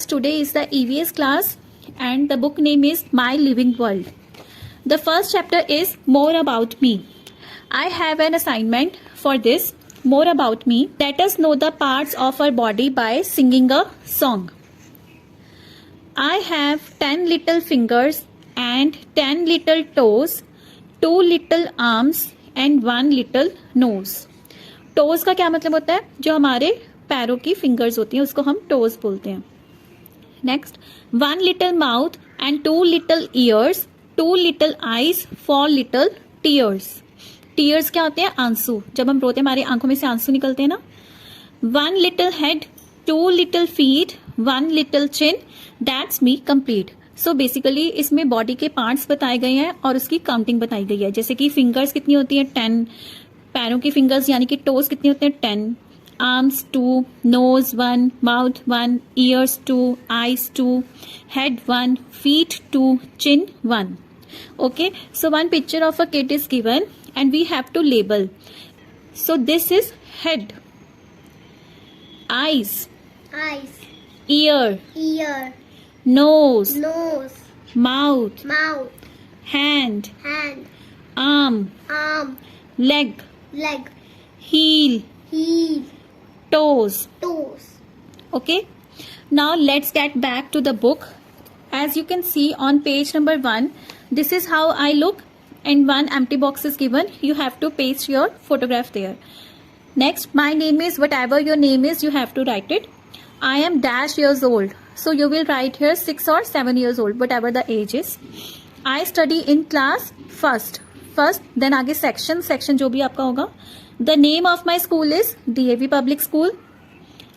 Today is the EVS class and the book name is My Living World. The first chapter is More About Me. I have an assignment for this, More About Me. Let us know the parts of our body by singing a song. I have 10 little fingers and 10 little toes, 2 little arms and 1 little nose. Toes का क्या मतलब होता है? जो हमारे पैरों की fingers होती हैं उसको हम टोज बोलते हैं. Next, 1 little mouth and 2 little ears, 2 little eyes, 4 little tears. Tears क्या होते हैं? आंसू. जब हम रोते हैं हमारी आंखों में से आंसू निकलते हैं ना. 1 little head, 2 little feet, 1 little chin. That's me complete. So basically इसमें बॉडी के पार्ट्स बताए गए हैं और उसकी काउंटिंग बताई गई है. जैसे कि फिंगर्स कितनी होती है? 10. पैरों की फिंगर्स यानी कि टोज कितनी होते हैं? 10. Arms 2, nose 1, mouth 1, ears 2, eyes 2, head 1, feet 2, chin 1. Okay, so one picture of a kid is given and we have to label. So this is head, eyes, ear, nose, mouth, hand, arm, leg, heel, toes. Okay, now let's get back to the book. As you can see on page number 1, this is how I look and one empty box is given. You have to paste your photograph there. Next, my name is, whatever your name is, you have to write it. I am dash years old. So you will write here 6 or 7 years old, whatever the age is. I study in class first, then आगे section जो भी आपका होगा. The name of my school is DAV Public School.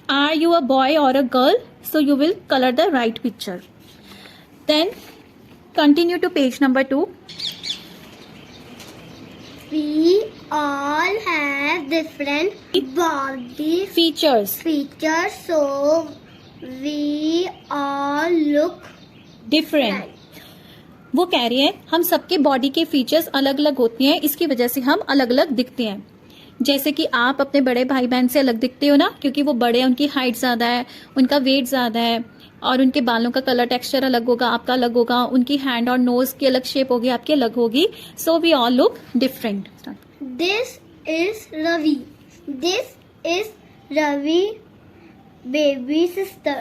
Are you a boy or a girl? So you will color the right picture. Then continue to page number 2. We all have different body Features. so we all look Different. वो कह रही है हम सबके body के features अलग अलग होती हैं, इसकी वजह से हम अलग अलग दिखते हैं. जैसे कि आप अपने बड़े भाई बहन से अलग दिखते हो ना, क्योंकि वो बड़े हैं, उनकी हाइट ज्यादा है, उनका वेट ज्यादा है और उनके बालों का कलर टेक्सचर अलग होगा, आपका अलग होगा, उनकी हैंड और नोज की अलग शेप होगी, आपकी अलग होगी. So we all look different. This is Ravi baby sister.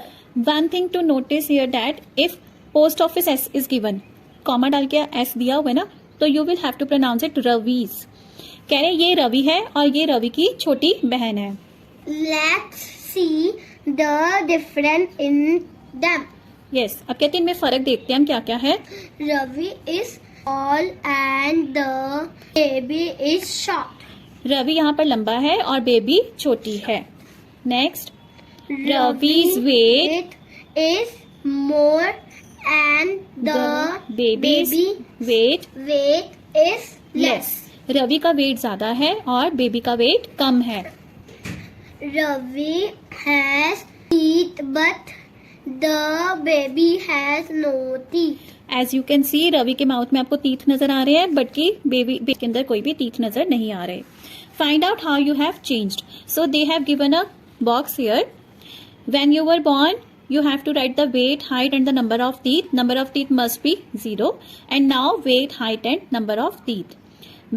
One thing to notice here that if post office S is given, comma डाल के S दिया हुआ है ना, तो you will have to pronounce it Ravi's. कह रहे ये रवि है और ये रवि की छोटी बहन है. Let's see the difference in them. Yes, अब कहते हैं इनमें फर्क देखते हैं हम क्या क्या है. Ravi is tall and the baby is short. Ravi यहाँ पर लंबा है और बेबी छोटी है. Next, Ravi's weight is more and the baby's weight is less. Ravi का वेट ज्यादा है और बेबी का वेट कम है. Ravi has teeth but the baby has no teeth. As you can see Ravi के माउथ में आपको टीथ नजर आ रहे हैं, बट की बेबी के अंदर कोई भी टीथ नजर नहीं आ रहे. Find out how you have changed. So they have given a box here. When you were born you have to write the weight, height and the number of teeth. Number of teeth must be 0 and now weight, height and number of teeth.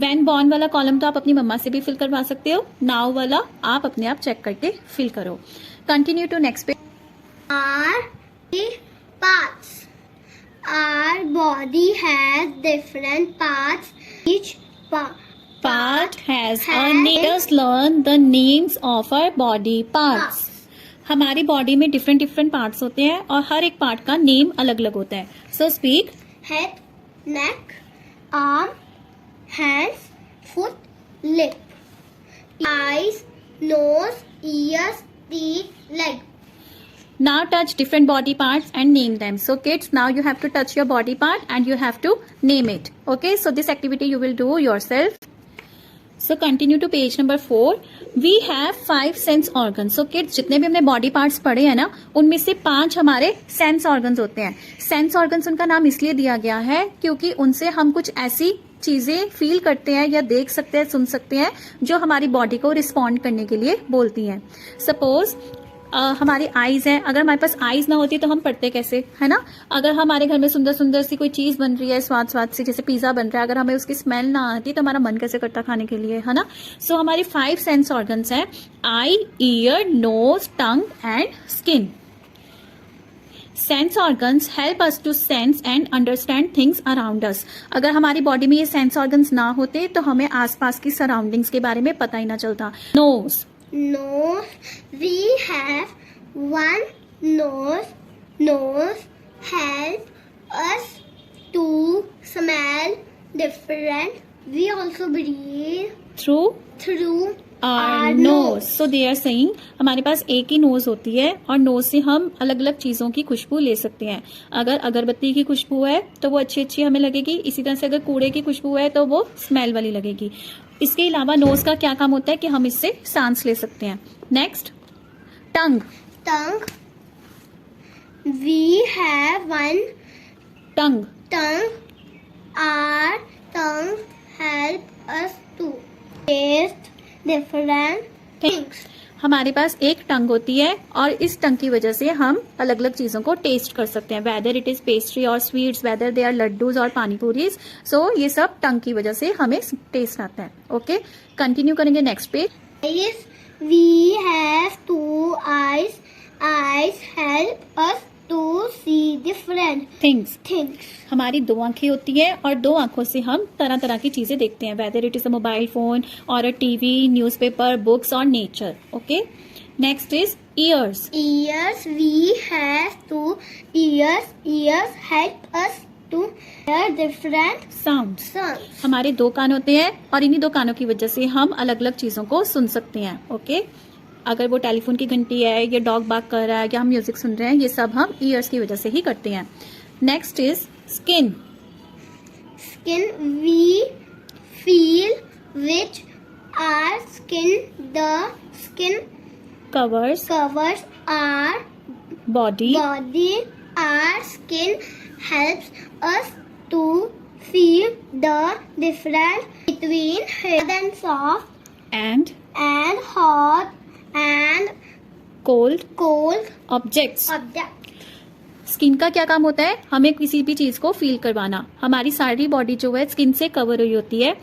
When born वाला column तो आप अपनी मम्मा से भी fill करवा सकते हो. Now वाला आप अपने आप चेक करके फिल करो. Continue to next page. Our parts. Our body has different parts. Each Part has a name. Let us learn the names of our body parts. हमारी बॉडी में डिफरेंट पार्ट्स होते हैं और हर एक पार्ट का name अलग अलग होता है. So speak. head, neck, arm, hands, foot, lip, eyes, nose, ears, teeth, leg. Now touch different body parts and name them. So kids, now you have to touch your body part and you have to name it. Okay, so this activity you will do yourself. So continue to page number 4. We have 5 sense organs. So kids, जितने भी हमने body parts पढ़े हैं ना, उनमें से 5 हमारे sense organs होते हैं. सेंस ऑर्गन्स उनका नाम इसलिए दिया गया है क्योंकि उनसे हम कुछ ऐसी चीजें फील करते हैं या देख सकते हैं, सुन सकते हैं, जो हमारी बॉडी को रिस्पॉन्ड करने के लिए बोलती हैं. सपोज हमारी आईज है, अगर हमारे पास आईज ना होती तो हम पढ़ते कैसे, है ना। अगर हमारे घर में सुंदर सुंदर सी कोई चीज बन रही है स्वाद स्वाद सी, जैसे पिज्जा बन रहा है, अगर हमें उसकी स्मेल ना आती तो हमारा मन कैसे करता खाने के लिए, है ना। सो हमारी 5 सेंस ऑर्गन्स हैं, eye, ear, nose, tongue and skin. Sense organs help us to sense and understand things around us. अगर हमारी बॉडी में ये सेंस ऑर्गन्स ना होते तो हमें आसपास की सराउंडिंग्स के बारे में पता ही ना चलता। Nose, Nose. We have one nose. Nose help us to smell different. We also breathe through through our nose. So they are saying हमारे पास एक ही नोज होती है और नोज से हम अलग अलग चीजों की खुशबू ले सकते हैं। अगर अगरबत्ती की खुशबू है तो वो अच्छी अच्छी हमें लगेगी, इसी तरह से अगर कूड़े की खुशबू है तो वो स्मेल वाली लगेगी। इसके अलावा नोज का क्या काम होता है कि हम इससे सांस ले सकते हैं। Next, tongue. tongue. We have one tongue, tongue. Our tongue help us to taste different things. हमारे पास एक टंग होती है और इस टंग की वजह से हम अलग अलग चीजों को टेस्ट कर सकते हैं, वेदर इट इज पेस्ट्री और sweets, whether they are laddoos और पानी पूरीज। सो ये सब टंग की वजह से हमें टेस्ट आता है। ओके, कंटिन्यू करेंगे next page. Eyes. We have two eyes. Eyes help us to see different things, things. हमारी 2 आंखें होती है और 2 आंखों से हम तरह तरह की चीजें देखते हैं, whether it is a mobile phone और अ टीवी, न्यूज़पेपर, बुक्स और nature. Okay, next is years. Ears. We have two ears. Ears help us to hear different sounds, sounds. हमारे 2 कान होते हैं और इन्हीं 2 कानों की वजह से हम अलग अलग चीजों को सुन सकते हैं। ओके, अगर वो टेलीफोन की घंटी है या डॉग बाग कर रहा है या हम म्यूजिक सुन रहे हैं, ये सब हम ईयर्स की वजह से ही करते हैं। Next is skin. Skin. We feel which our skin. The skin covers covers our body, body. Our skin helps us to feel the difference between hard and soft and and hot and cold cold objects. object. Skin का क्या काम होता है, हमें किसी भी चीज को फील करवाना। हमारी सारी बॉडी जो है स्किन से कवर हुई होती है,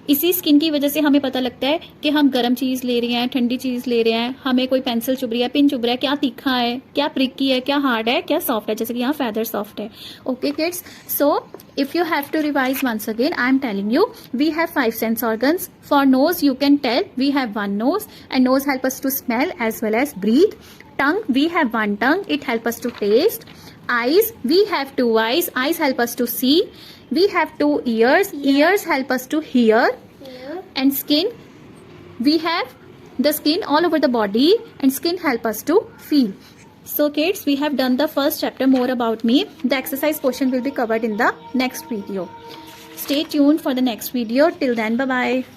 इसी स्किन की वजह से हमें पता लगता है कि हम गर्म चीज ले रहे हैं, ठंडी चीज ले रहे हैं, हमें कोई पेंसिल चुभ रही है, पिन चुभ रहा है, क्या तीखा है, क्या प्रिकी है, क्या हार्ड है, क्या सॉफ्ट है, जैसे कि यहाँ फेदर सॉफ्ट है। Okay kids, so if you have to revise once again, I am telling you we have 5 sense organs. For nose you can tell we have one nose, and nose help us to smell as well as breathe. Tongue, we have one tongue, it help us to taste. Eyes, we have 2 eyes, eyes help us to see. We have 2 ears, ears help us to hear. Here. And skin, we have the skin all over the body and skin help us to feel. So kids, we have done the first chapter, more about me. The exercise portion will be covered in the next video. Stay tuned for the next video. Till then, bye bye.